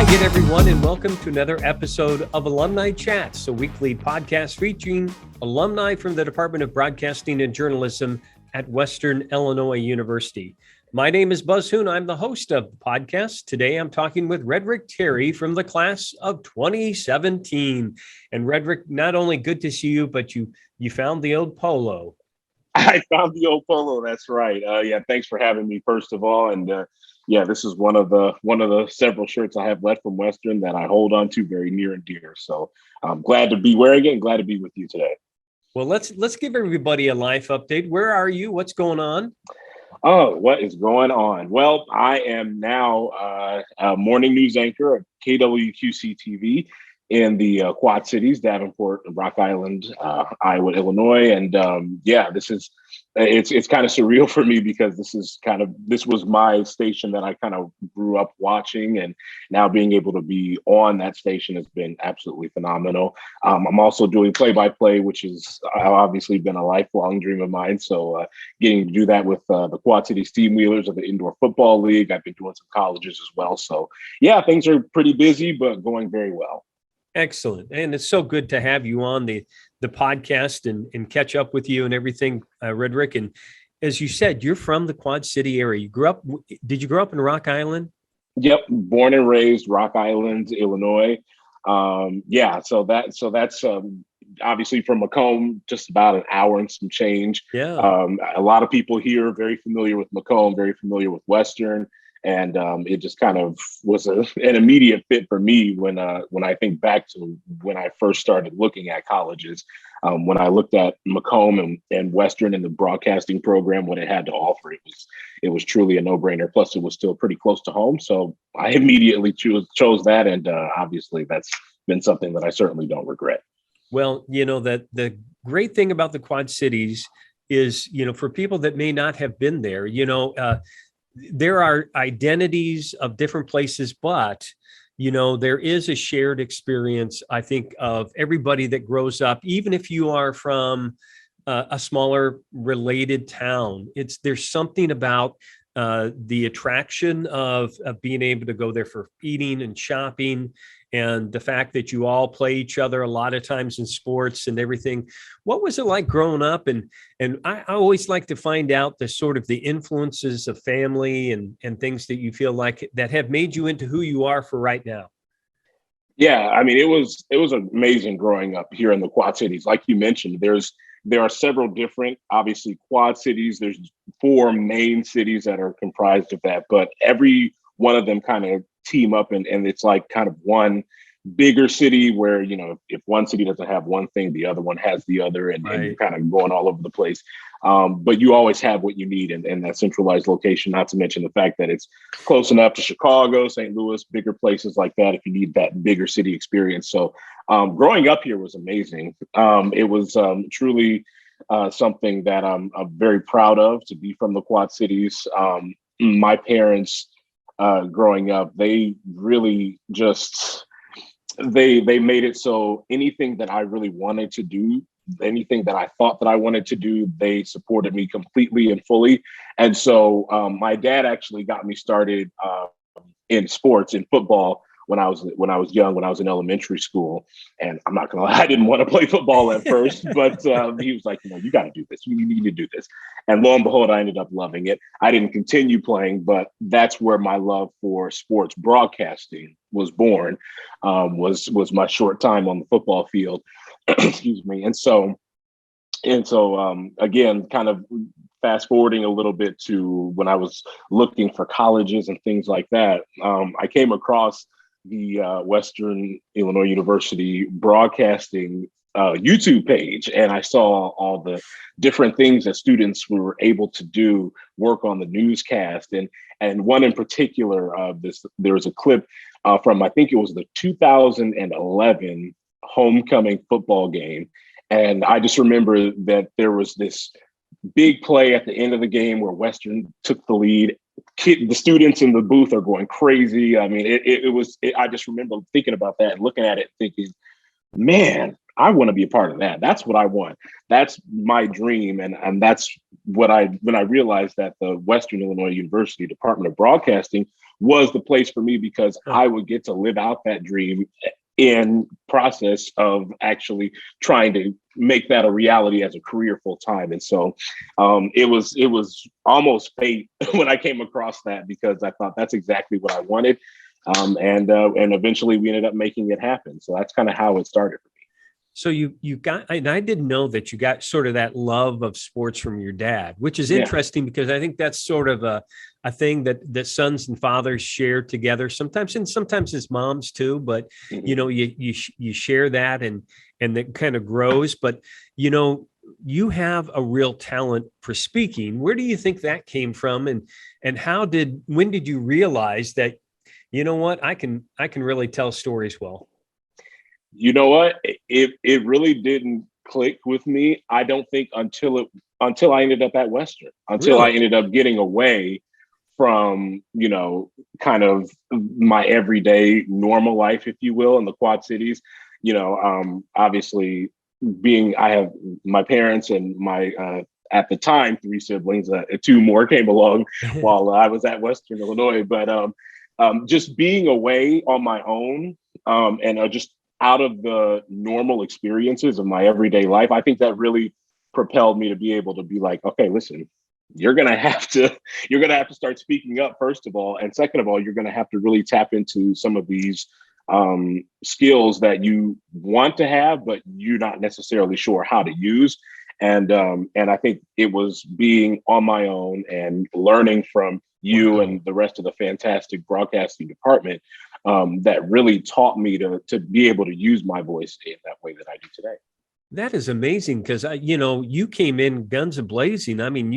again, everyone, and welcome to another episode of Alumni Chats, a weekly podcast featuring alumni from the Department of Broadcasting and Journalism at Western Illinois University. My name is Buzz Hoon. I'm the host of the podcast. Today, I'm talking with Redrick Terry from the class of 2017. And Redrick, not only good to see you, but you found the old polo. I found the old polo. That's right. Thanks for having me, first of all. And this is one of the several shirts I have left from Western that I hold on to very near and dear. So I'm glad to be wearing it and glad to be with you today. Well, let's give everybody a life update. Where are you? What's going on? Oh, what is going on? Well, I am now a morning news anchor at KWQC-TV in the Quad Cities, Davenport, Rock Island, Iowa, Illinois. And it's kind of surreal for me because this was my station that I kind of grew up watching, and now being able to be on that station has been absolutely phenomenal. I'm also doing play-by-play, which is obviously been a lifelong dream of mine. So getting to do that with the Quad Cities Team Wheelers of the Indoor Football League. I've been doing some colleges as well. So yeah, things are pretty busy, but going very well. Excellent. And it's so good to have you on the podcast and catch up with you and everything, Redrick. And as you said, you're from the Quad City area. Did you grow up in Rock Island? Yep. Born and raised Rock Island, Illinois. So that's obviously from Macomb, just about an hour and some change. Yeah. A lot of people here very familiar with Macomb, very familiar with Western. And it just kind of was an immediate fit for me when I think back to when I first started looking at colleges. When I looked at Macomb and Western and the broadcasting program, what it had to offer, it was truly a no-brainer. Plus, it was still pretty close to home, so I immediately chose that. And obviously, that's been something that I certainly don't regret. Well, that the great thing about the Quad Cities is, for people that may not have been there, there are identities of different places, but, there is a shared experience, I think, of everybody that grows up, even if you are from a smaller related town. There's something about the attraction of being able to go there for eating and shopping, and the fact that you all play each other a lot of times in sports and everything. What was it like growing up? And I always like to find out the sort of the influences of family and things that you feel like that have made you into who you are for right now. Yeah, I mean, it was amazing growing up here in the Quad Cities. Like you mentioned, there are several different, obviously, Quad Cities. There's 4 main cities that are comprised of that, but every one of them kind of team up and it's like kind of one bigger city where, if one city doesn't have one thing, the other one has the other, and you're kind of going all over the place. But you always have what you need in that centralized location, not to mention the fact that it's close enough to Chicago, St. Louis, bigger places like that if you need that bigger city experience. So growing up here was amazing. It was truly something that I'm very proud of, to be from the Quad Cities. My parents, growing up, they really just they made it so anything that I really wanted to do, anything that I thought that I wanted to do, they supported me completely and fully. And so my dad actually got me started in sports, in football, when I was young, when I was in elementary school. And I'm not gonna lie, I didn't want to play football at first, but he was like, you got to do this. You need to do this. And lo and behold, I ended up loving it. I didn't continue playing, but that's where my love for sports broadcasting was born, was my short time on the football field. Excuse me. And so again, kind of fast forwarding a little bit to when I was looking for colleges and things like that, I came across the Western Illinois University broadcasting YouTube page, and I saw all the different things that students were able to do, work on the newscast, and one in particular, there was a clip from, I think it was the 2011 homecoming football game, and I just remember that there was this big play at the end of the game where Western took the lead. The students in the booth are going crazy. I mean, I just remember thinking about that and looking at it thinking, man, I want to be a part of that. That's what I want. That's my dream. And that's when I realized that the Western Illinois University Department of Broadcasting was the place for me, because I would get to live out that dream in process of actually trying to make that a reality as a career full time. And so it was almost fate when I came across that, because I thought that's exactly what I wanted. And eventually we ended up making it happen. So that's kind of how it started for me. So you got, and I didn't know that you got sort of that love of sports from your dad, which is interesting, because I think that's sort of a thing that sons and fathers share together sometimes, and sometimes it's moms too. But you know, you share that, and that kind of grows. But you know, you have a real talent for speaking. Where do you think that came from, and when did you realize that, you know what, I can really tell stories well? You know what? It really didn't click with me. I don't think until I ended up at Western, until I ended up getting away from, you know, kind of my everyday normal life, if you will, in the Quad Cities. You know, obviously I have my parents and my, at the time, 3 siblings, 2 more came along while I was at Western Illinois. But just being away on my own, and just out of the normal experiences of my everyday life, I think that really propelled me to be able to be like, okay, listen, you're going to have to start speaking up, first of all. And second of all, you're going to have to really tap into some of these skills that you want to have, but you're not necessarily sure how to use. And I think it was being on my own and learning from you and the rest of the fantastic broadcasting department that really taught me to be able to use my voice in that way that I do today. That is amazing, because you know, you came in guns a-blazing. I mean,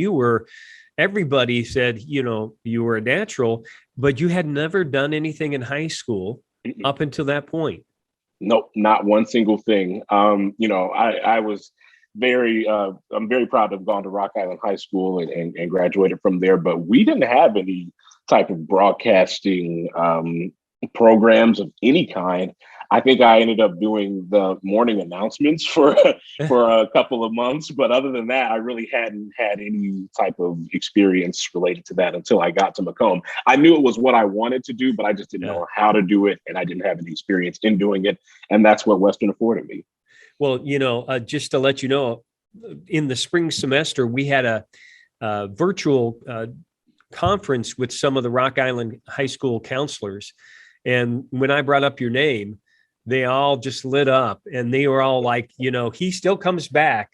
everybody said, you know, you were a natural, but you had never done anything in high school up until that point. Nope, not one single thing. You know, I was I'm very proud to have gone to Rock Island High School and graduated from there, but we didn't have any type of broadcasting programs of any kind. I think I ended up doing the morning announcements for a couple of months, but other than that, I really hadn't had any type of experience related to that until I got to Macomb. I knew it was what I wanted to do, but I just didn't know how to do it, and I didn't have any experience in doing it, and that's what Western afforded me. Well, you know, just to let you know, in the spring semester, we had a virtual conference with some of the Rock Island High School counselors. And when I brought up your name, they all just lit up, and they were all like, you know, he still comes back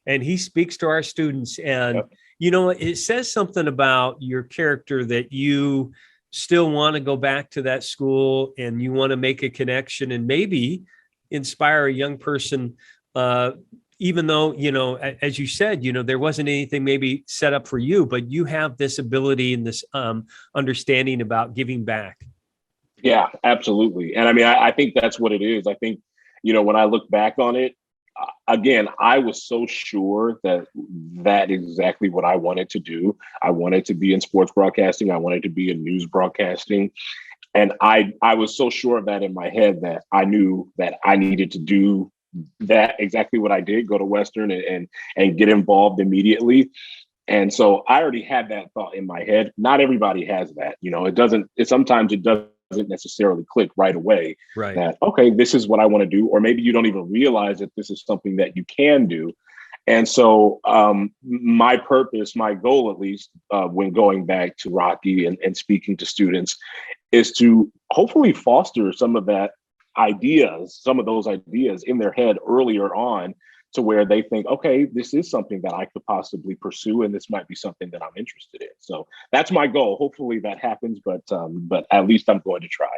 and he speaks to our students. And, you know, it says something about your character that you still want to go back to that school, and you want to make a connection and maybe inspire a young person, even though, you know, as you said, you know, there wasn't anything maybe set up for you, but you have this ability and this understanding about giving back. Yeah, absolutely. And I mean, I think that's what it is. I think, you know, when I look back on it, again, I was so sure that is exactly what I wanted to do. I wanted to be in sports broadcasting. I wanted to be in news broadcasting. And I was so sure of that in my head that I knew that I needed to do that, exactly what I did, go to Western and get involved immediately. And so I already had that thought in my head. Not everybody has that. You know, sometimes it doesn't necessarily click right away. Right. That, okay, this is what I want to do. Or maybe you don't even realize that this is something that you can do. And so my purpose, my goal, at least when going back to Rocky and speaking to students, is to hopefully foster some of those ideas in their head earlier on, to where they think, okay, this is something that I could possibly pursue, and this might be something that I'm interested in. So that's my goal. Hopefully that happens, but at least I'm going to try.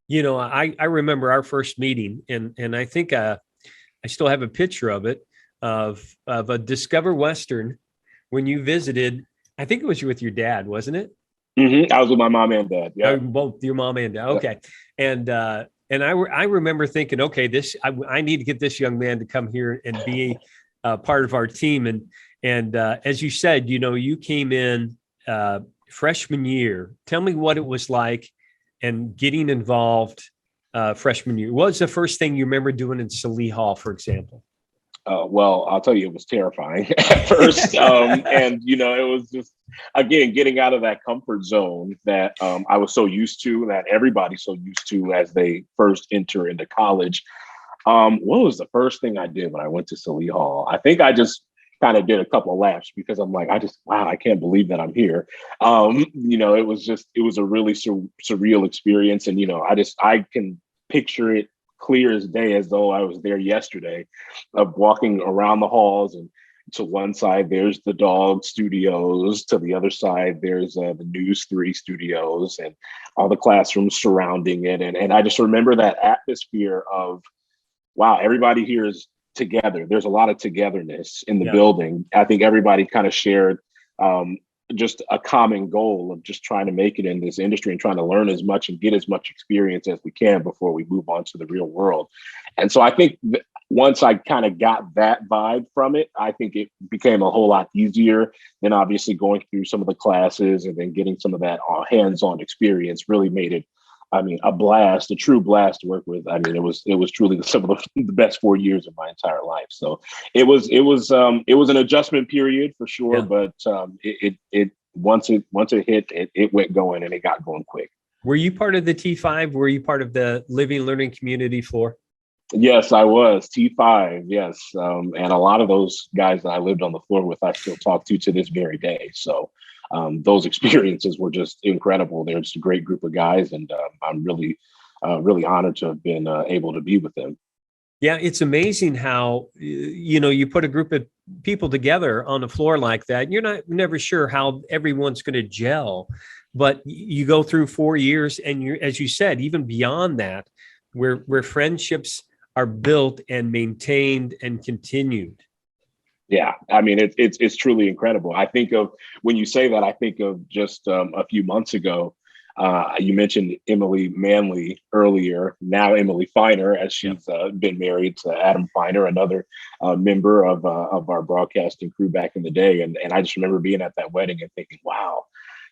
You know, I remember our first meeting, and I think I still have a picture of it, of a Discover Western when you visited. I think it was with your dad, wasn't it? Mm-hmm. I was with my mom and dad. Yeah, both your mom and dad. Okay, yeah. And I remember thinking, okay, I need to get this young man to come here and be part of our team. And as you said, you know, you came in freshman year. Tell me what it was like and getting involved freshman year. What was the first thing you remember doing in Salee Hall, for example? Well, I'll tell you, it was terrifying at first. And, it was just, again, getting out of that comfort zone that I was so used to, that everybody's so used to as they first enter into college. What was the first thing I did when I went to Silly Hall? I think I just kind of did a couple of laps because I'm like, wow, I can't believe that I'm here. It was a really surreal experience. And, I can picture it clear as day, as though I was there yesterday, of walking around the halls, and to one side there's the Dog Studios, to the other side there's the News 3 studios, and all the classrooms surrounding it. And I just remember that atmosphere of, wow, everybody here is together. There's a lot of togetherness in the building. I think everybody kind of shared just a common goal of just trying to make it in this industry and trying to learn as much and get as much experience as we can before we move on to the real world. And so I think once I kind of got that vibe from it, I think it became a whole lot easier than obviously going through some of the classes, and then getting some of that hands-on experience really made it, a blast, a true blast to work with. It was truly some of the best 4 years of my entire life. So it was an adjustment period for sure, Yeah. but it once it hit, it went going, and it got going quick. Were you part of the T5? Were you part of the Living Learning Community floor? Yes, I was T5. Yes, and a lot of those guys that I lived on the floor with, I still talk to this very day. So those experiences were just incredible. They're just a great group of guys, and I'm really, really honored to have been able to be with them. Yeah, it's amazing how, you put a group of people together on a floor like that. You're never sure how everyone's going to gel, but you go through 4 years, and you're, as you said, even beyond that, where friendships are built and maintained and continued. Yeah, it's truly incredible. I think of, when you say that, I think of just a few months ago. You mentioned Emily Manley earlier. Now Emily Finer, as she's been married to Adam Finer, another member of our broadcasting crew back in the day. And I just remember being at that wedding and thinking, wow,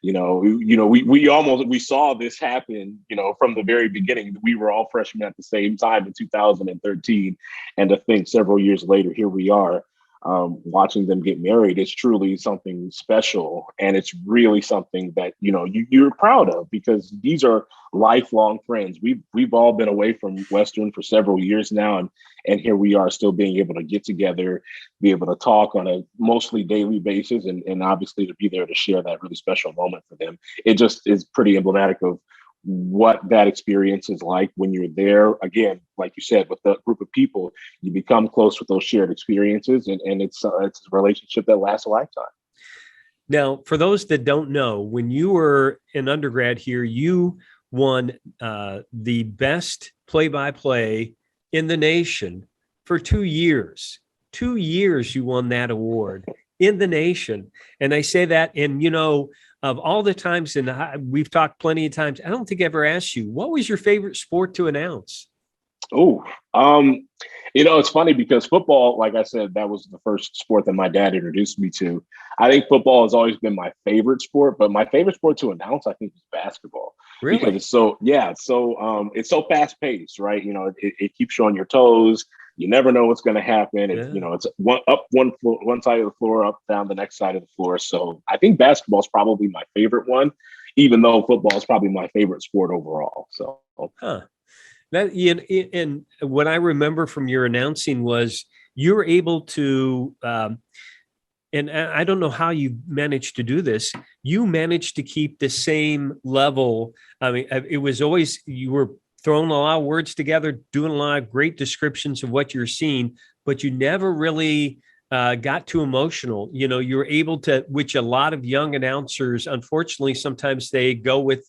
we saw this happen, from the very beginning. We were all freshmen at the same time in 2013, and to think several years later, here we are. Watching them get married is truly something special, and it's really something that you're proud of, because these are lifelong friends. We've all been away from Western for several years now, and here we are, still being able to get together, be able to talk on a mostly daily basis, and obviously to be there to share that really special moment for them. It just is pretty emblematic of what that experience is like when you're there. Again, like you said, with a group of people, you become close with those shared experiences, and it's a relationship that lasts a lifetime. Now, for those that don't know, when you were an undergrad here, you won the best play-by-play in the nation for 2 years. 2 years you won that award in the nation. And I say that, and of all the times, and we've talked plenty of times, I don't think I ever asked you, what was your favorite sport to announce? Oh, it's funny because football, like I said, that was the first sport that my dad introduced me to. I think football has always been my favorite sport, but my favorite sport to announce, I think, is basketball. Really? Because it's so fast paced, right? It keeps you on your toes. You never know what's going to happen. It's one side of the floor, up, down the next side of the floor. So I think basketball is probably my favorite one, even though football is probably my favorite sport overall. So, That, and what I remember from your announcing was you were able to, and I don't know how you managed to do this. You managed to keep the same level. It was always, you were throwing a lot of words together, doing a lot of great descriptions of what you're seeing, but you never really got too emotional. You were able to, which a lot of young announcers, unfortunately, sometimes they go with,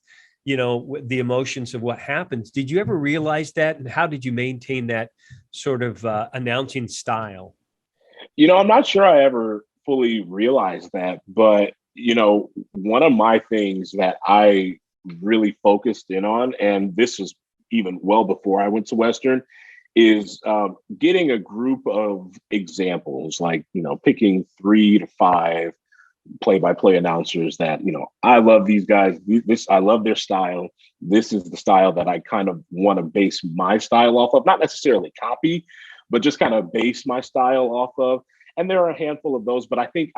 the emotions of what happens. Did you ever realize that? And how did you maintain that sort of announcing style? I'm not sure I ever fully realized that, but, one of my things that I really focused in on, and this was even well before I went to Western, is getting a group of examples, like, picking 3 to 5 play-by-play announcers that, I love these guys. I love their style. This is the style that I kind of want to base my style off of, not necessarily copy, but just kind of base my style off of. And there are a handful of those, but I think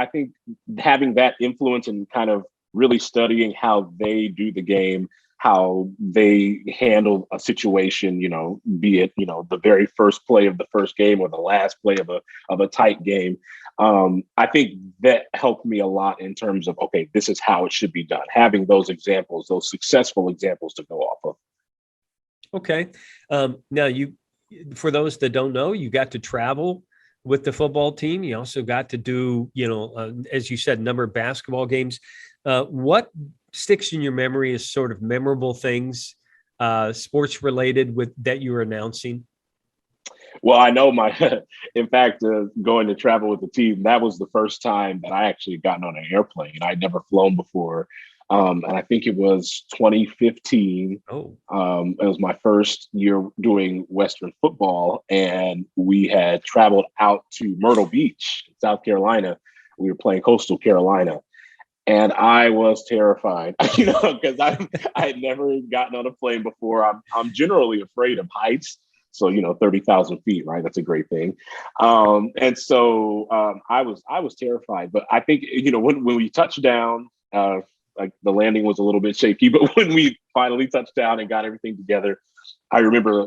having that influence and kind of really studying how they do the game, how they handle a situation, be it, the very first play of the first game or the last play of a tight game. I think that helped me a lot in terms of, okay, this is how it should be done. Having those examples, those successful examples to go off of. Okay. Now for those that don't know, you got to travel with the football team. You also got to do, as you said, a number of basketball games. What sticks in your memory as sort of memorable things, sports related that you were announcing? Well, I know in fact, going to travel with the team, that was the first time that I actually gotten on an airplane. I'd never flown before. And I think it was 2015. Oh, it was my first year doing Western football, and we had traveled out to Myrtle Beach, South Carolina. We were playing Coastal Carolina, and I was terrified, because I had never gotten on a plane before. I'm generally afraid of heights. So, 30,000 feet, right? That's a great thing. And so I was terrified. But I think, when we touched down, like the landing was a little bit shaky, but when we finally touched down and got everything together, I remember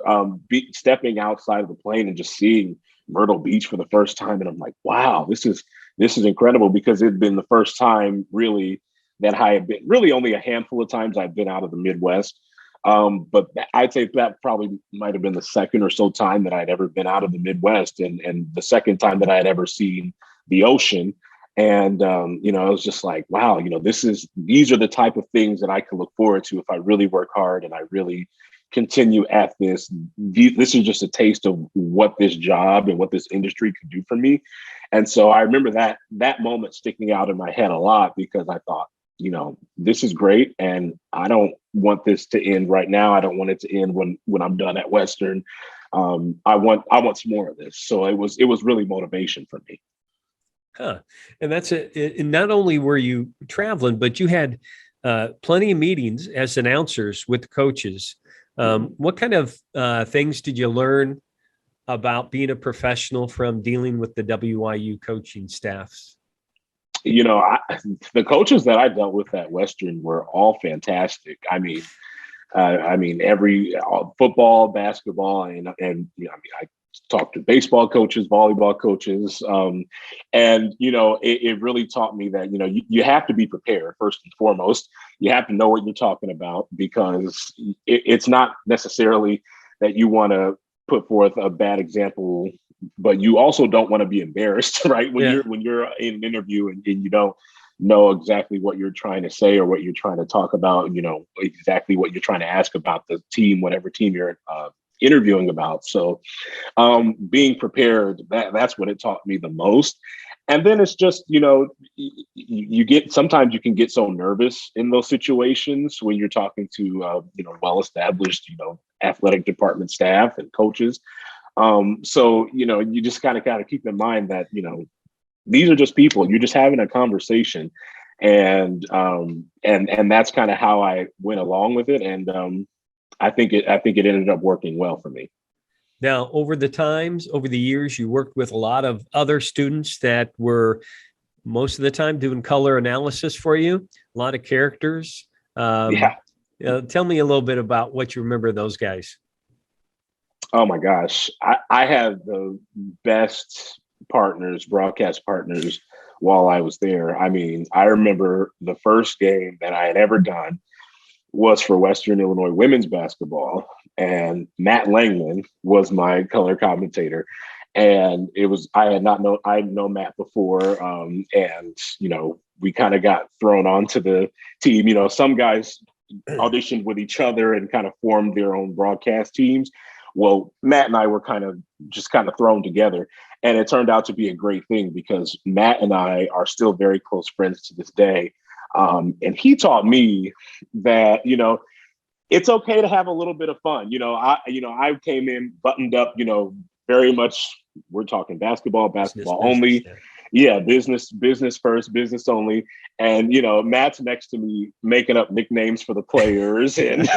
stepping outside of the plane and just seeing Myrtle Beach for the first time. And I'm like, wow, this is incredible, because it'd been the first time really that I had been, really only a handful of times I've been out of the Midwest. But I'd say that probably might have been the second or so time that I'd ever been out of the Midwest, and the second time that I had ever seen the ocean. And, I was just like, wow, these are the type of things that I can look forward to if I really work hard and I really continue at this. This is just a taste of what this job and what this industry could do for me. And so I remember that moment sticking out in my head a lot, because I thought, this is great, and I don't want this to end right now. I don't want it to end when I'm done at Western. I want some more of this. So it was really motivation for me. Huh. And and not only were you traveling, but you had plenty of meetings as announcers with the coaches. What kind of things did you learn about being a professional from dealing with the WIU coaching staffs? The coaches that I dealt with at Western were all fantastic. I mean, every football, basketball, and I talked to baseball coaches, volleyball coaches, and it really taught me that you have to be prepared first and foremost. You have to know what you're talking about, because it's not necessarily that you want to put forth a bad example, but you also don't want to be embarrassed, right? When you're in an interview and you don't know exactly what you're trying to say or what you're trying to talk about, exactly what you're trying to ask about the team, whatever team you're interviewing about. So being prepared, that's what it taught me the most. And then it's just, sometimes you can get so nervous in those situations when you're talking to, well-established, athletic department staff and coaches. So, you just kind of keep in mind that, these are just people. You're just having a conversation, and that's kind of how I went along with it. And I think it ended up working well for me. Now, over the years, you worked with a lot of other students that were most of the time doing color analysis for you, a lot of characters. Tell me a little bit about what you remember of those guys. Oh my gosh. I had the best broadcast partners while I was there. I mean, I remember the first game that I had ever done was for Western Illinois women's basketball, and Matt Langman was my color commentator. And I had known Matt before. And, we kind of got thrown onto the team. Some guys auditioned with each other and kind of formed their own broadcast teams. Well, Matt and I were kind of thrown together, and it turned out to be a great thing, because Matt and I are still very close friends to this day. And he taught me that, it's okay to have a little bit of fun. I came in buttoned up, very much, we're talking basketball business only. Yeah, business first, business only. And, Matt's next to me making up nicknames for the players and,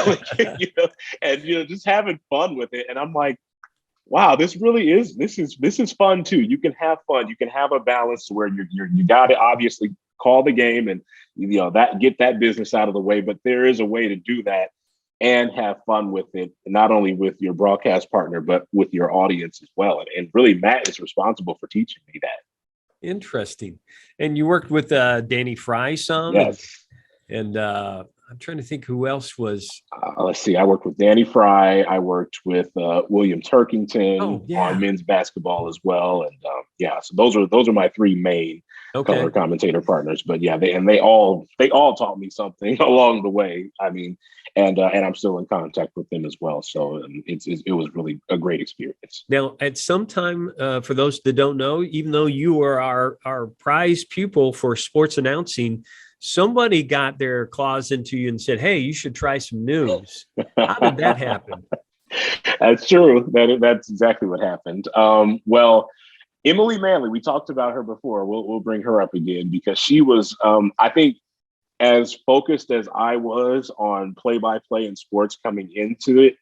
just having fun with it. And I'm like, wow, this is fun too. You can have fun. You can have a balance where you got to obviously call the game and that get that business out of the way, but there is a way to do that and have fun with it, not only with your broadcast partner, but with your audience as well. And really, Matt is responsible for teaching me that. Interesting. And you worked with Danny Fry some. Yes. And I'm trying to think who else was. Let's see. I worked with Danny Fry. I worked with William Turkington on men's basketball as well. And so those are my three main color commentator partners. But yeah, they all taught me something along the way. I mean, and I'm still in contact with them as well. So it was really a great experience. Now, at some time, for those that don't know, even though you were our prize pupil for sports announcing, somebody got their claws into you and said, "Hey, you should try some news." How did that happen? That's true. That's exactly what happened. Well, Emily Manley, we talked about her before. We'll bring her up again because she was, I think, as focused as I was on play-by-play and sports coming into it,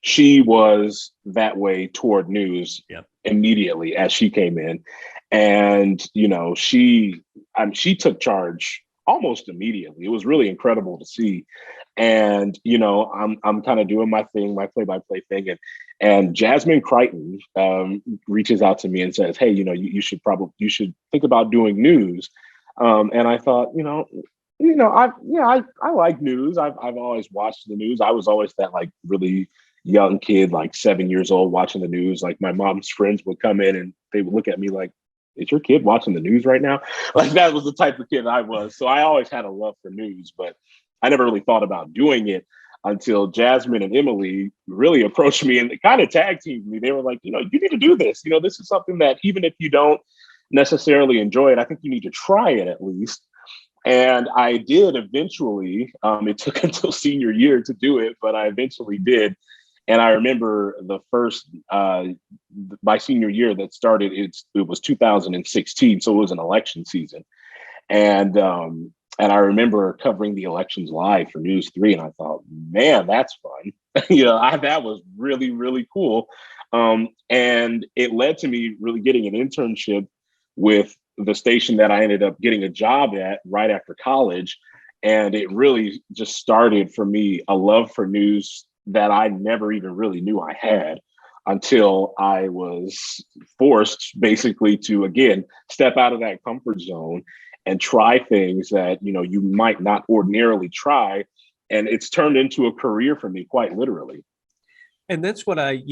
she was that way toward news immediately as she came in. And, she took charge almost immediately. It was really incredible to see. And, I'm kind of doing my thing, my play-by-play thing. And Jasmine Crichton reaches out to me and says, "Hey, you should think about doing news." And I thought, I like news. I've always watched the news. I was always that like really young kid, like 7 years old, watching the news. Like my mom's friends would come in and they would look at me like, "Is your kid watching the news right now?" Like that was the type of kid I was. So I always had a love for news, but I never really thought about doing it until Jasmine and Emily really approached me and kind of tag teamed me. They were like, you need to do this. This is something that even if you don't necessarily enjoy it, I think you need to try it at least. And I did eventually. It took until senior year to do it, but I eventually did. And I remember the first, my senior year that started, it was 2016. So it was an election season. And I remember covering the elections live for News 3. And I thought, man, that's fun. That was really, really cool. And it led to me really getting an internship with the station that I ended up getting a job at right after college. And it really just started for me a love for news that I never even really knew I had until I was forced basically to, again, step out of that comfort zone and try things that, you might not ordinarily try. And it's turned into a career for me, quite literally. And that's what I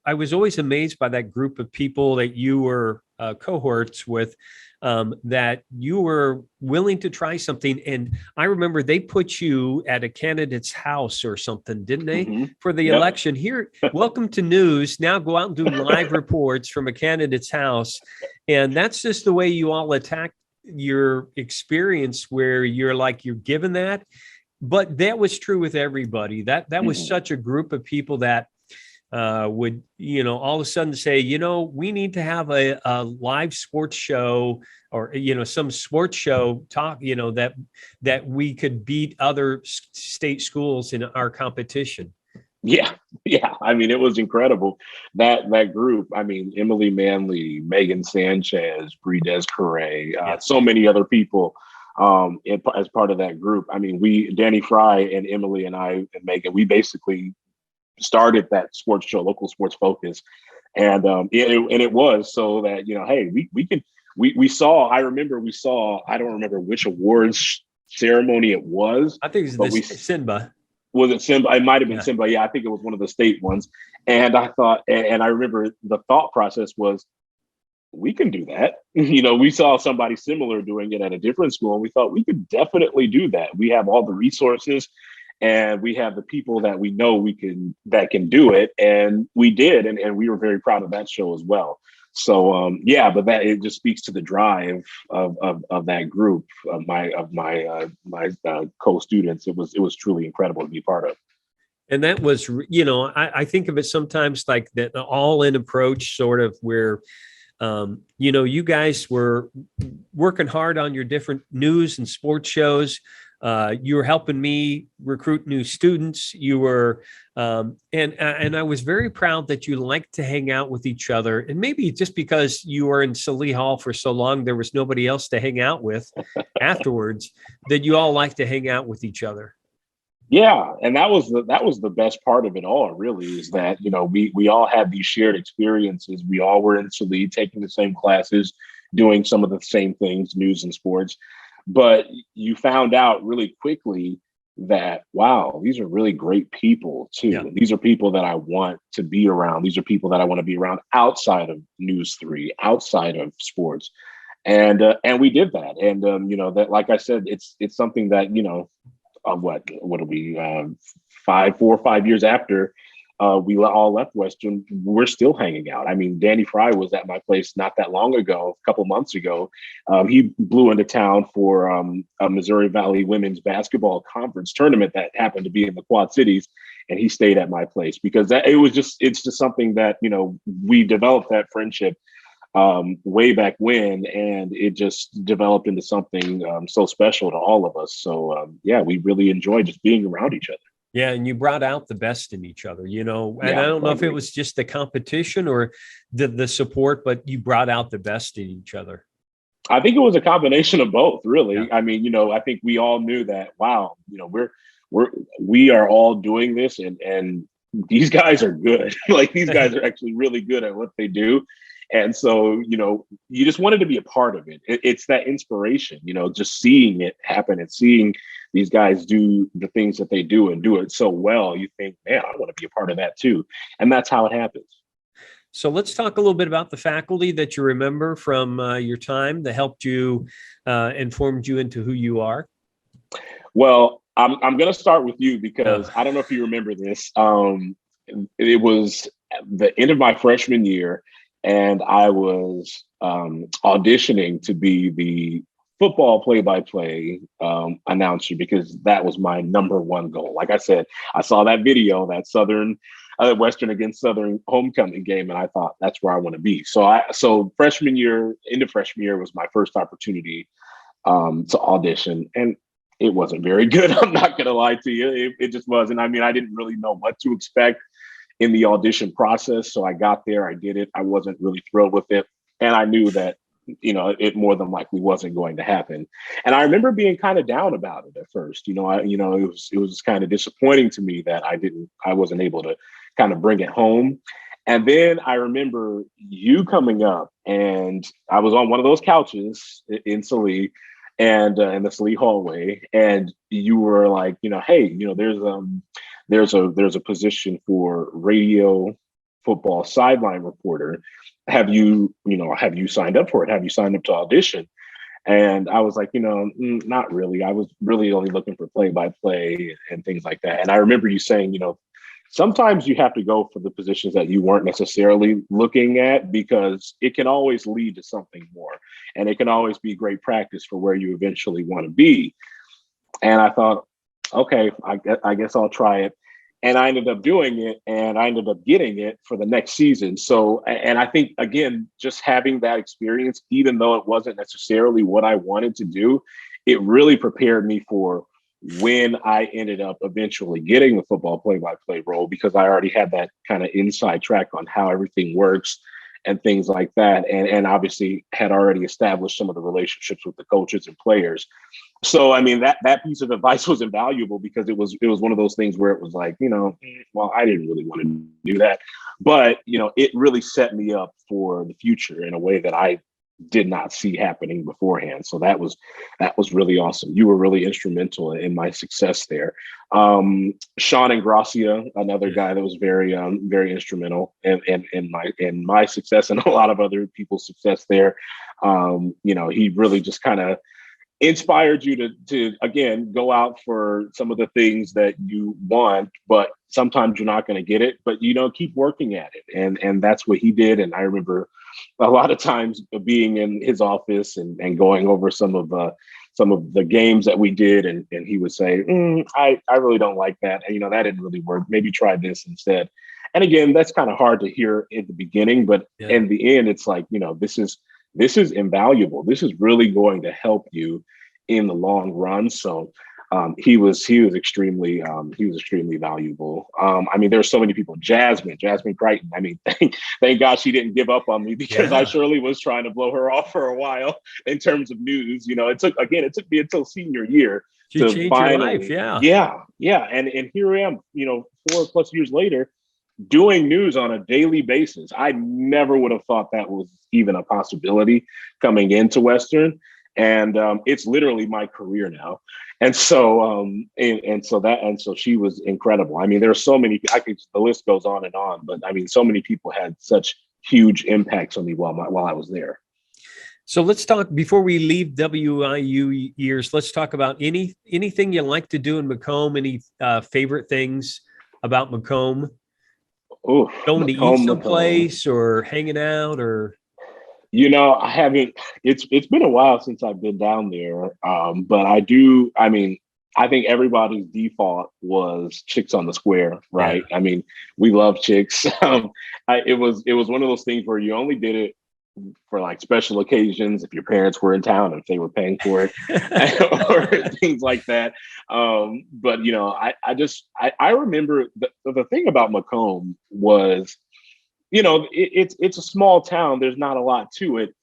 was always amazed by that group of people that you were cohorts with, that you were willing to try something. And I remember they put you at a candidate's house or something, didn't they, for the election? Here, welcome to news. Now go out and do live reports from a candidate's house. And that's just the way you all attack your experience, where you're given that. But that was true with everybody. That was such a group of people that would, all of a sudden say, we need to have a live sports show or, some sports show talk, that we could beat other state schools in our competition. Yeah. I mean, it was incredible. That group, I mean, Emily Manley, Megan Sanchez, Bree Descartes, so many other people as part of that group. I mean, Danny Fry and Emily and I and Megan, we basically started that sports show, Local Sports Focus. And it was so that, hey, we saw, I don't remember which awards ceremony it was. I think it was Simba. Was it Simba? It might have been Simba. Yeah, I think it was one of the state ones. And I thought, and I remember the thought process was, we can do that. We saw somebody similar doing it at a different school, and we thought we could definitely do that. We have all the resources and we have the people that we know that can do it. And we did. And we were very proud of that show as well. So, but that, it just speaks to the drive of that group, of my co-students. It was truly incredible to be part of. And that was, I think of it sometimes like that all-in approach, sort of where, you guys were working hard on your different news and sports shows, You were helping me recruit new students. You were, and I was very proud that you liked to hang out with each other. And maybe just because you were in Salee Hall for so long, there was nobody else to hang out with afterwards, that you all like to hang out with each other. Yeah, and that was the best part of it all, really, is that, we all had these shared experiences. We all were in Salee taking the same classes, doing some of the same things, news and sports. But you found out really quickly that, wow, these are really great people too. Yeah. These are people that I want to be around. These are people that I want to be around outside of News 3, outside of sports. And we did that. And that, like I said, it's something that, what are we, 4 or 5 years after we all left Western, we're still hanging out. I mean, Danny Fry was at my place not that long ago, a couple months ago. He blew into town for a Missouri Valley Women's Basketball Conference tournament that happened to be in the Quad Cities, and he stayed at my place because it's just something that, we developed that friendship way back when, and it just developed into something so special to all of us. So yeah, we really enjoyed just being around each other. Yeah, and you brought out the best in each other, and Yeah, I don't know I if it agree. was just the competition or the support, but you brought out the best in each other. I think it was a combination of both, really. Yeah. I mean, I think we all knew that, wow, we are all doing this, and these guys are good. Like, these guys are actually really good at what they do. And so, you just wanted to be a part of it. It's that inspiration, just seeing it happen and seeing these guys do the things that they do and do it so well. You think, man, I want to be a part of that too. And that's how it happens. So let's talk a little bit about the faculty that you remember from your time that helped you and formed you into who you are. Well, I'm going to start with you because Oh, I don't know if you remember this. It was the end of my freshman year, and I was auditioning to be the football play-by-play announcer because that was my number one goal. Like I said, I saw that video, that Western against Southern homecoming game, and I thought that's where I want to be. So freshman year, end of freshman year was my first opportunity to audition, and it wasn't very good. I'm not going to lie to you. It just wasn't. I mean, I didn't really know what to expect in the audition process. So I got there, I did it. I wasn't really thrilled with it. And I knew that, it more than likely wasn't going to happen. And I remember being kind of down about it at first. It was kind of disappointing to me that I wasn't able to kind of bring it home. And then I remember you coming up, and I was on one of those couches in Salee, and in the Salee hallway, and you were like, hey, there's a position for radio football sideline reporter. Have you signed up for it? Have you signed up to audition? And I was like, not really. I was really only looking for play-by-play and things like that. And I remember you saying, sometimes you have to go for the positions that you weren't necessarily looking at because it can always lead to something more. And it can always be great practice for where you eventually want to be. And I thought, okay, I guess I'll try it. And I ended up doing it, and I ended up getting it for the next season. So, and I think, again, just having that experience, even though it wasn't necessarily what I wanted to do, it really prepared me for when I ended up eventually getting the football play-by-play role, because I already had that kind of inside track on how everything works and things like that. And obviously had already established some of the relationships with the coaches and players. So, I mean, that piece of advice was invaluable because it was one of those things where it was like, well, I didn't really want to do that, but, it really set me up for the future in a way that I did not see happening beforehand. So that was really awesome. You were really instrumental in my success there. Sean and Gracia, another guy that was very instrumental in my success and a lot of other people's success there. He really just kind of inspired you to again go out for some of the things that you want, but sometimes you're not going to get it, but keep working at it. And that's what he did. And I remember a lot of times being in his office and going over some of the games that we did, and he would say, I really don't like that, and that didn't really work, maybe try this instead. And again, that's kind of hard to hear at the beginning, but in the end, it's like, this is invaluable. This is really going to help you in the long run. So extremely valuable. I mean, there's so many people. Jasmine Crichton. I mean, thank God she didn't give up on me, because I surely was trying to blow her off for a while in terms of news. It took me until senior year She to changed your life. finally, yeah. And here I am, 4+ years later, doing news on a daily basis. I never would have thought that was even a possibility coming into Western. And it's literally my career now. And so so she was incredible. I mean, there's so many, the list goes on, but I mean, so many people had such huge impacts on me while I was there. So let's talk, before we leave WIU years, let's talk about anything you like to do in Macomb, any favorite things about Macomb. Oh, going to eat someplace or hanging out, or I haven't. It's been a while since I've been down there, but I do. I mean, I think everybody's default was Chicks on the Square, right? Yeah. I mean, we love Chicks. It was one of those things where you only did it for like special occasions, if your parents were in town, if they were paying for it, or things like that. But I remember the thing about Macomb was, it's a small town. There's not a lot to it.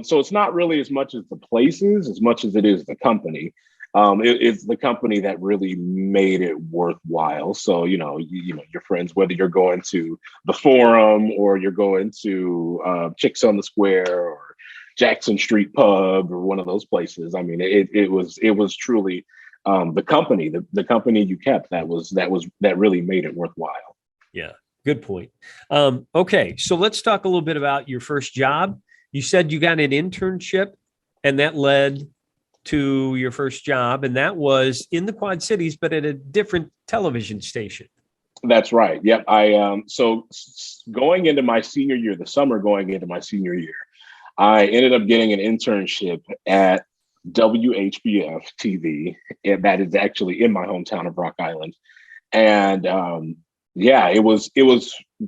So it's not really as much as the places, as much as it is the company. It's the company that really made it worthwhile. So, your friends, whether you're going to the Forum or you're going to Chicks on the Square or Jackson Street Pub or one of those places. I mean, it was truly the company you kept that really made it worthwhile. Yeah, good point. Okay, so let's talk a little bit about your first job. You said you got an internship, and that led to your first job, and that was in the Quad Cities, but at a different television station. That's right. Yep. So going into my senior year, the summer going into my senior year, I ended up getting an internship at WHBF-TV, and that is actually in my hometown of Rock Island. And it was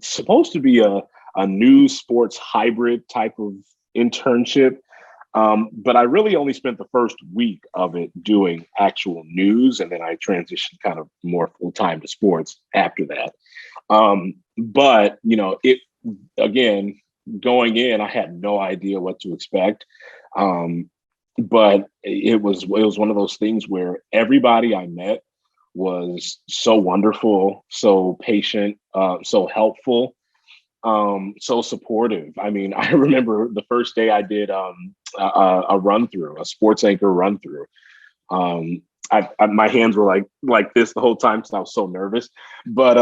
supposed to be a news sports hybrid type of internship. But I really only spent the first week of it doing actual news, and then I transitioned kind of more full time to sports after that. But it again, going in, I had no idea what to expect. But it was one of those things where everybody I met was so wonderful, so patient, so helpful. So supportive. I mean, I remember the first day I did a run through, a sports anchor run through. My hands were like this the whole time because I was so nervous. But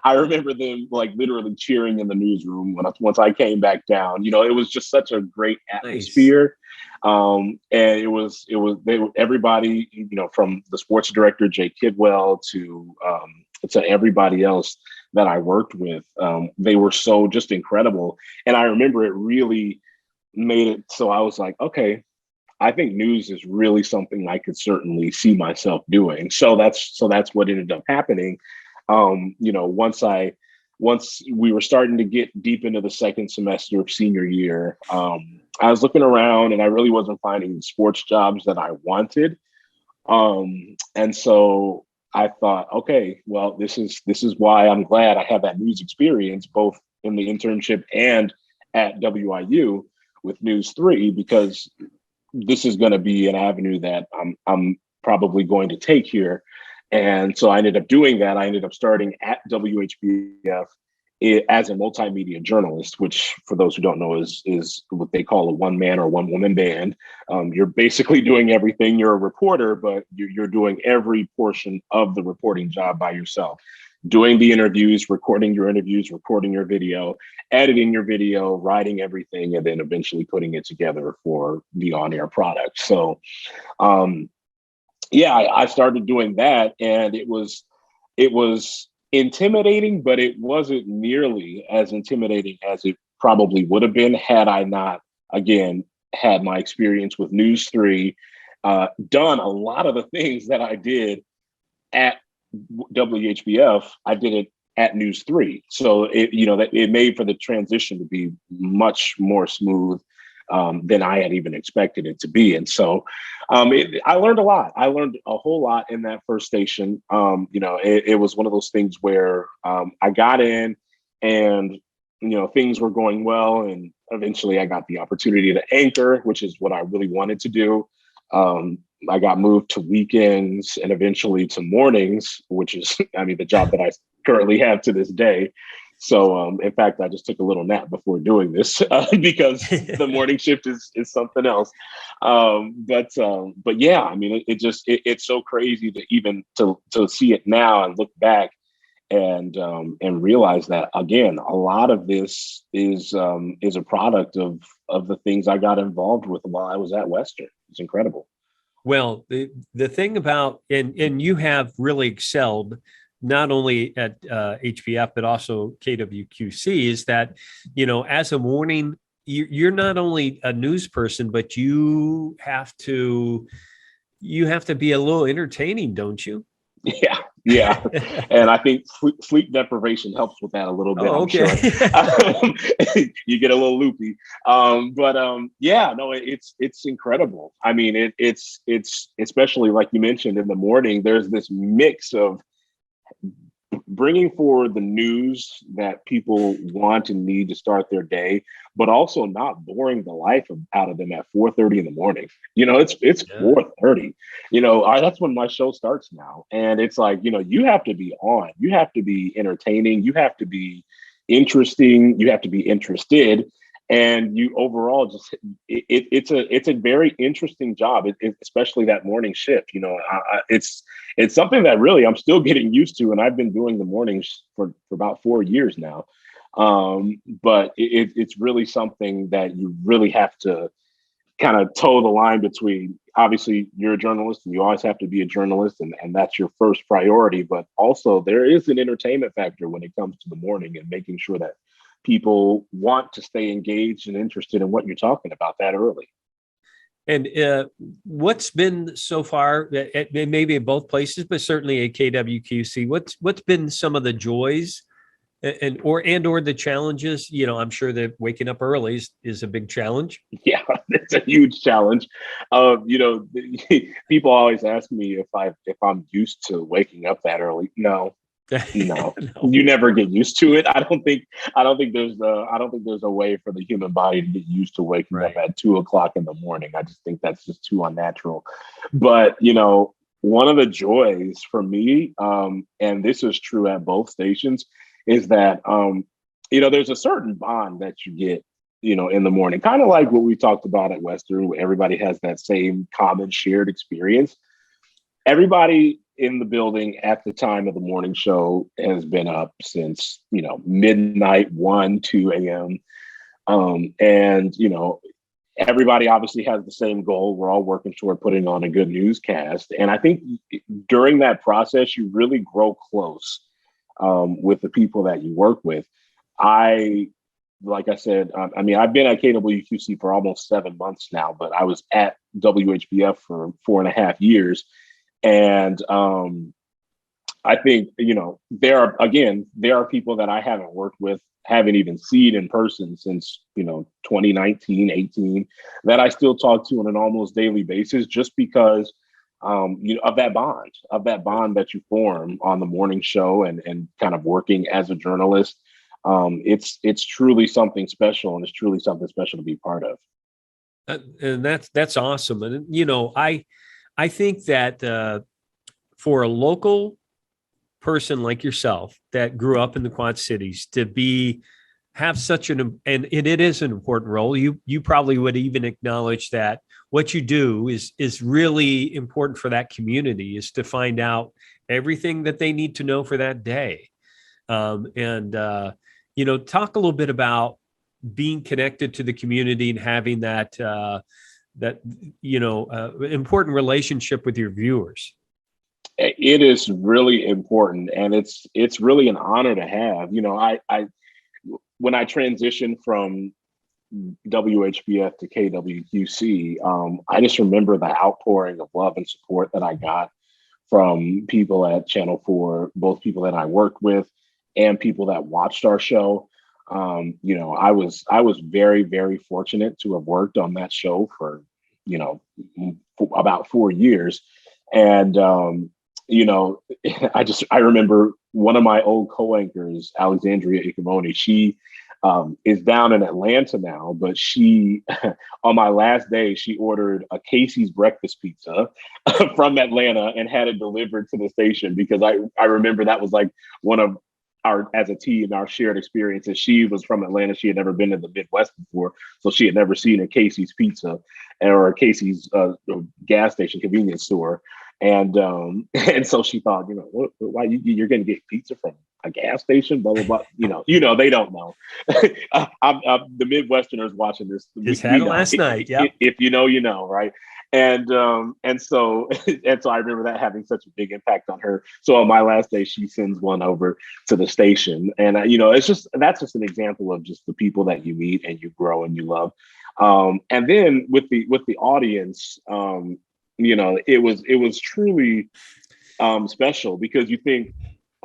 I remember them like literally cheering in the newsroom once I came back down. It was just such a great atmosphere. Nice. And it was everybody, from the sports director Jay Kidwell to everybody else that I worked with. They were so just incredible. And I remember it really made it so I was like, okay, I think news is really something I could certainly see myself doing. So that's what ended up happening. Once we were starting to get deep into the second semester of senior year, I was looking around and I really wasn't finding sports jobs that I wanted. And so I thought, okay, well, this is why I'm glad I have that news experience, both in the internship and at WIU with News 3, because this is going to be an avenue that I'm probably going to take here. And so I ended up doing that. I ended up starting at WHBF as a multimedia journalist, which for those who don't know is what they call a one-man or one-woman band. You're basically doing everything. You're a reporter, but you're doing every portion of the reporting job by yourself. Doing the interviews, recording your interviews, recording your video, editing your video, writing everything, and then eventually putting it together for the on-air product. So, I started doing that, and it was intimidating, but it wasn't nearly as intimidating as it probably would have been had I not, again, had my experience with News 3, done a lot of the things that I did at WHBF, I did it at News 3. So it made for the transition to be much more smooth, than I had even expected it to be. And so I learned a lot. I learned a whole lot in that first station. It was one of those things where I got in and, things were going well. And eventually I got the opportunity to anchor, which is what I really wanted to do. I got moved to weekends and eventually to mornings, which is, the job that I currently have to this day. So, in fact, I just took a little nap before doing this because the morning shift is something else. But yeah, it's so crazy to even to see it now and look back and realize that, again, a lot of this is a product of the things I got involved with while I was at Western. It's incredible. Well, the thing about, and you have really excelled not only at HPF, but also KWQC, is that, as a morning, you're not only a news person, but you have to be a little entertaining, don't you? Yeah. And I think sleep deprivation helps with that a little bit. Oh, okay. I'm sure. You get a little loopy. It's incredible. It's especially like you mentioned in the morning, there's this mix of bringing forward the news that people want and need to start their day, but also not boring the life out of them at 4:30 in the morning. It's 4:30. That's when my show starts now, and it's like, you have to be on, you have to be entertaining, you have to be interesting, you have to be interested, and you overall just it's a very interesting job, especially that morning shift. It's something that really I'm still getting used to, and I've been doing the mornings for about 4 years now. But it's really something that you really have to kind of toe the line between, obviously you're a journalist and you always have to be a journalist, and that's your first priority, but also there is an entertainment factor when it comes to the morning and making sure that people want to stay engaged and interested in what you're talking about that early. And what's been so far, maybe in both places, but certainly at KWQC, what's been some of the joys or the challenges? I'm sure that waking up early is a big challenge. Yeah, it's a huge challenge. People always ask me if I'm used to waking up that early. No. No, you never get used to it. I don't think there's a way for the human body to get used to waking up at 2:00 in the morning. I just think that's just too unnatural. But one of the joys for me, and this is true at both stations, is that there's a certain bond that you get in the morning, kind of like what we talked about at Western, where everybody has that same common shared experience. Everybody in the building at the time of the morning show has been up since, midnight, 1, 2 a.m. And everybody obviously has the same goal. We're all working toward putting on a good newscast. And I think during that process, you really grow close with the people that you work with. Like I said, I've been at KWQC for almost 7 months now, but I was at WHBF for 4.5 years. And I think, there are people that I haven't worked with, haven't even seen in person since, 2019, 18, that I still talk to on an almost daily basis, just because of that bond that you form on the morning show and kind of working as a journalist. It's truly something special, and it's truly something special to be part of. And that's awesome. And, I think that for a local person like yourself that grew up in the Quad Cities to have such and it is an important role. You probably would even acknowledge that what you do is really important for that community, is to find out everything that they need to know for that day. Talk a little bit about being connected to the community and having that important relationship with your viewers. It is really important, and it's really an honor to have. When I transitioned from WHBF to KWQC, I just remember the outpouring of love and support that I got from people at Channel 4, both people that I worked with and people that watched our show. I was very, very fortunate to have worked on that show for, about 4 years. And, I remember one of my old co-anchors, Alexandria Icamoni, she is down in Atlanta now, but she, on my last day, she ordered a Casey's breakfast pizza from Atlanta and had it delivered to the station, because I remember that was like one of as a team, our shared experiences. She was from Atlanta. She had never been to the Midwest before, so she had never seen a Casey's pizza or a Casey's gas station convenience store. And so she thought, why you're going to get pizza from a gas station, blah, blah, blah. They don't know. The Midwesterners watching this. Just had it last night. Yeah. If you know, right. And so I remember that having such a big impact on her. So on my last day, she sends one over to the station. And, that's just an example of just the people that you meet and you grow and you love. And then with the audience, it was truly special, because you think,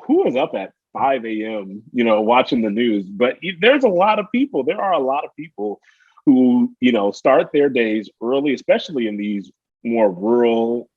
who is up at 5 a.m., watching the news? But there are a lot of people who, start their days early, especially in these more rural,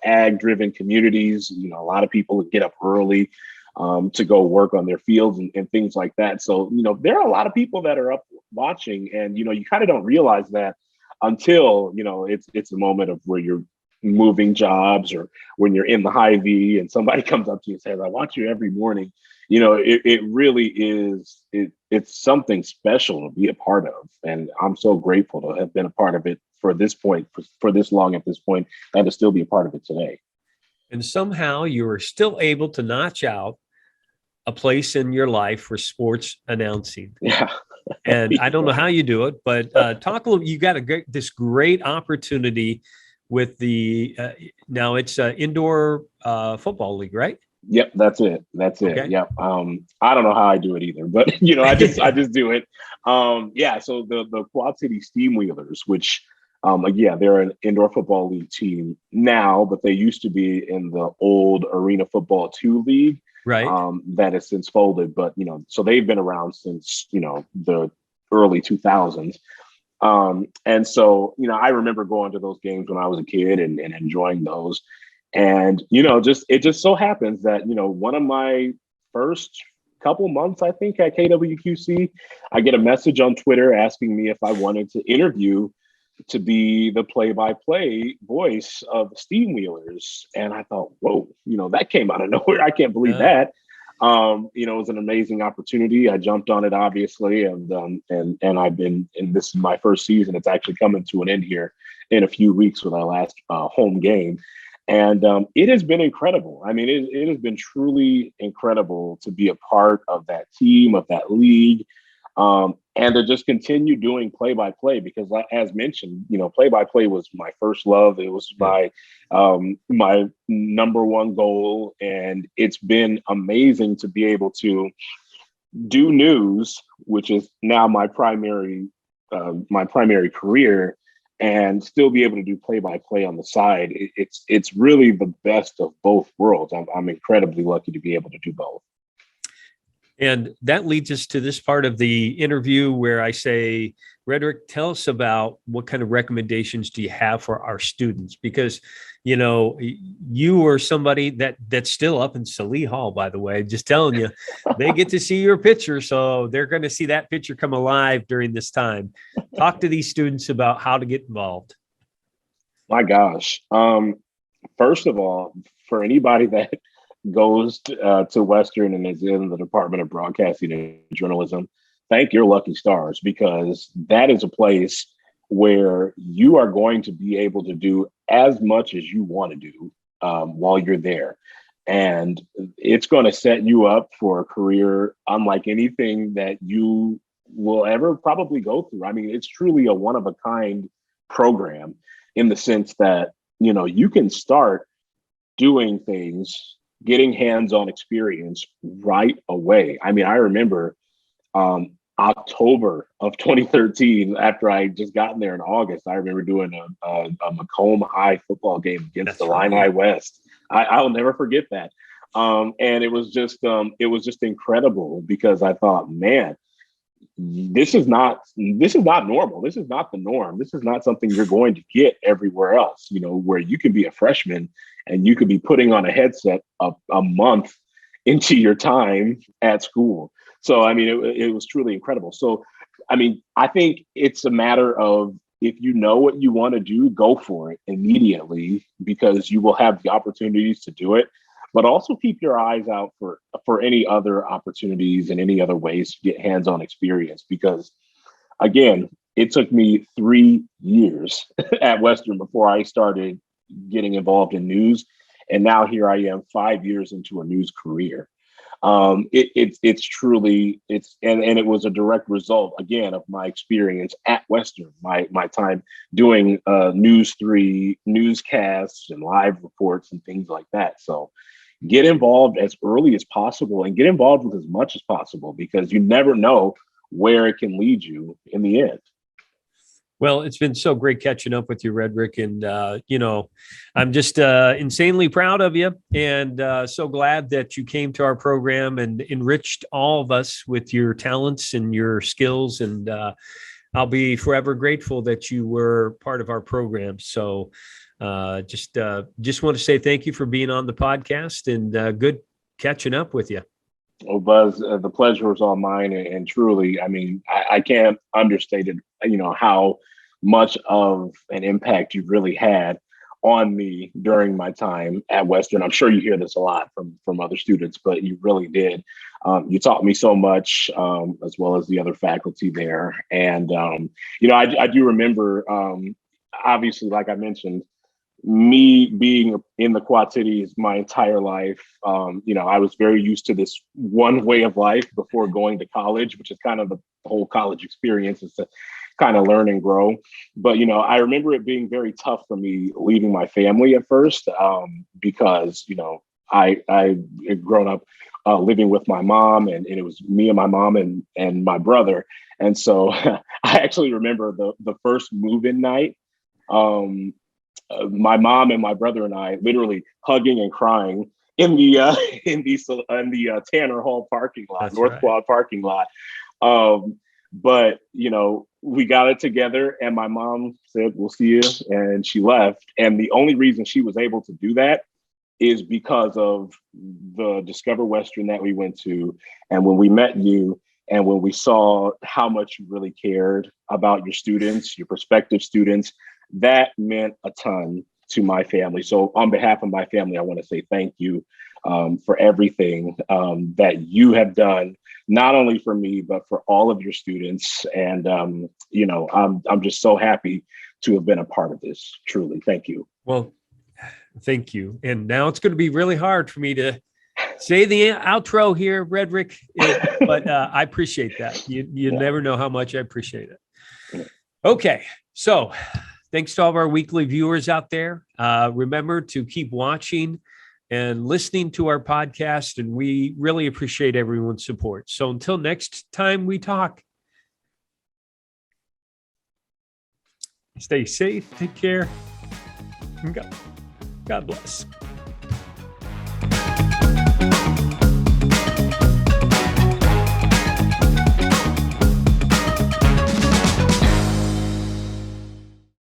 ag-driven communities. A lot of people get up early to go work on their fields and things like that. So, there are a lot of people that are up watching, and, you kind of don't realize that until, it's a moment of where you're moving jobs, or when you're in the Hy-Vee and somebody comes up to you and says, I watch you every morning. It really is, it's something special to be a part of. And I'm so grateful to have been a part of it for this point, for this long at this point, and to still be a part of it today. And somehow you are still able to notch out a place in your life for sports announcing. Yeah. And I don't know how you do it, but talk a little, you got this great opportunity with the, now it's indoor football league, right? Yep, that's it. Okay. Yep. I don't know how I do it either, but I just do it. So the Quad City Steam Wheelers, which they're an indoor football league team now, but they used to be in the old Arena Football 2 league, right? That has since folded, but so they've been around since the early 2000s. And so, I remember going to those games when I was a kid and enjoying those. And, it just so happens that, one of my first couple months, I think, at KWQC, I get a message on Twitter asking me if I wanted to interview to be the play-by-play voice of the Steam Wheelers. And I thought, whoa, that came out of nowhere. I can't believe that. It was an amazing opportunity. I jumped on it, obviously, and I've been, and this is my first season. It's actually coming to an end here in a few weeks with our last home game. And it has been incredible. I mean, it has been truly incredible to be a part of that team, of that league, and to just continue doing play-by-play, because as mentioned, play-by-play was my first love. It was my number one goal. And it's been amazing to be able to do news, which is now my primary career, and still be able to do play-by-play on the side. It's really the best of both worlds. I'm incredibly lucky to be able to do both. And that leads us to this part of the interview where I say, Redrick, tell us about what kind of recommendations do you have for our students? Because, you are somebody that's still up in Salee Hall, by the way, just telling you, they get to see your picture. So they're going to see that picture come alive during this time. Talk to these students about how to get involved. My gosh. First of all, for anybody that goes to Western and is in the Department of Broadcasting and Journalism, thank your lucky stars, because that is a place where you are going to be able to do as much as you want to do while you're there. And it's going to set you up for a career unlike anything that you will ever probably go through. I mean, it's truly a one-of-a-kind program in the sense that, you can start doing things, getting hands-on experience right away. I mean, I remember October of 2013, after I just gotten there in August, I remember doing a Macomb High football game against the Illini West. I'll never forget that. And it was just incredible, because I thought, man, this is not normal. This is not the norm. This is not something you're going to get everywhere else, where you can be a freshman and you could be putting on a headset a month into your time at school. So, I mean, it was truly incredible. So, I mean, I think it's a matter of, if you know what you want to do, go for it immediately, because you will have the opportunities to do it. But also keep your eyes out for any other opportunities and any other ways to get hands-on experience. Because again, it took me 3 years at Western before I started getting involved in news. And now here I am 5 years into a news career. It's truly, and it was a direct result, again, of my experience at Western, my time doing News 3 newscasts and live reports and things like that. So get involved as early as possible and get involved with as much as possible, because you never know where it can lead you in the end. Well, it's been so great catching up with you, Redrick. And, I'm just insanely proud of you, and so glad that you came to our program and enriched all of us with your talents and your skills. And I'll be forever grateful that you were part of our program. So just want to say thank you for being on the podcast, and good catching up with you. Oh, Buzz, the pleasure was all mine. And truly, I mean, I can't understate it, how much of an impact you've really had on me during my time at Western. I'm sure you hear this a lot from other students, but you really did. You taught me so much, as well as the other faculty there. And, I do remember, obviously, like I mentioned, me being in the Quad Cities my entire life, I was very used to this one way of life before going to college, which is kind of the whole college experience, is to kind of learn and grow. But, I remember it being very tough for me leaving my family at first, because, I had grown up living with my mom, and it was me and my mom and my brother. And so I actually remember the first move-in night. My mom and my brother and I literally hugging and crying in the Tanner Hall parking lot, That's North right. Quad parking lot. But we got it together, and my mom said, "We'll see you," and she left. And the only reason she was able to do that is because of the Discover Western that we went to, and when we met you, and when we saw how much you really cared about your students, your prospective students. That meant a ton to my family. So on behalf of my family, I want to say thank you for everything that you have done, not only for me, but for all of your students. And, I'm just so happy to have been a part of this. Truly. Thank you. Well, thank you. And now it's going to be really hard for me to say the outro here, Redrick, but I appreciate that. You never know how much I appreciate it. Okay. So thanks to all of our weekly viewers out there. Remember to keep watching and listening to our podcast, and we really appreciate everyone's support. So until next time we talk, stay safe, take care, and God bless.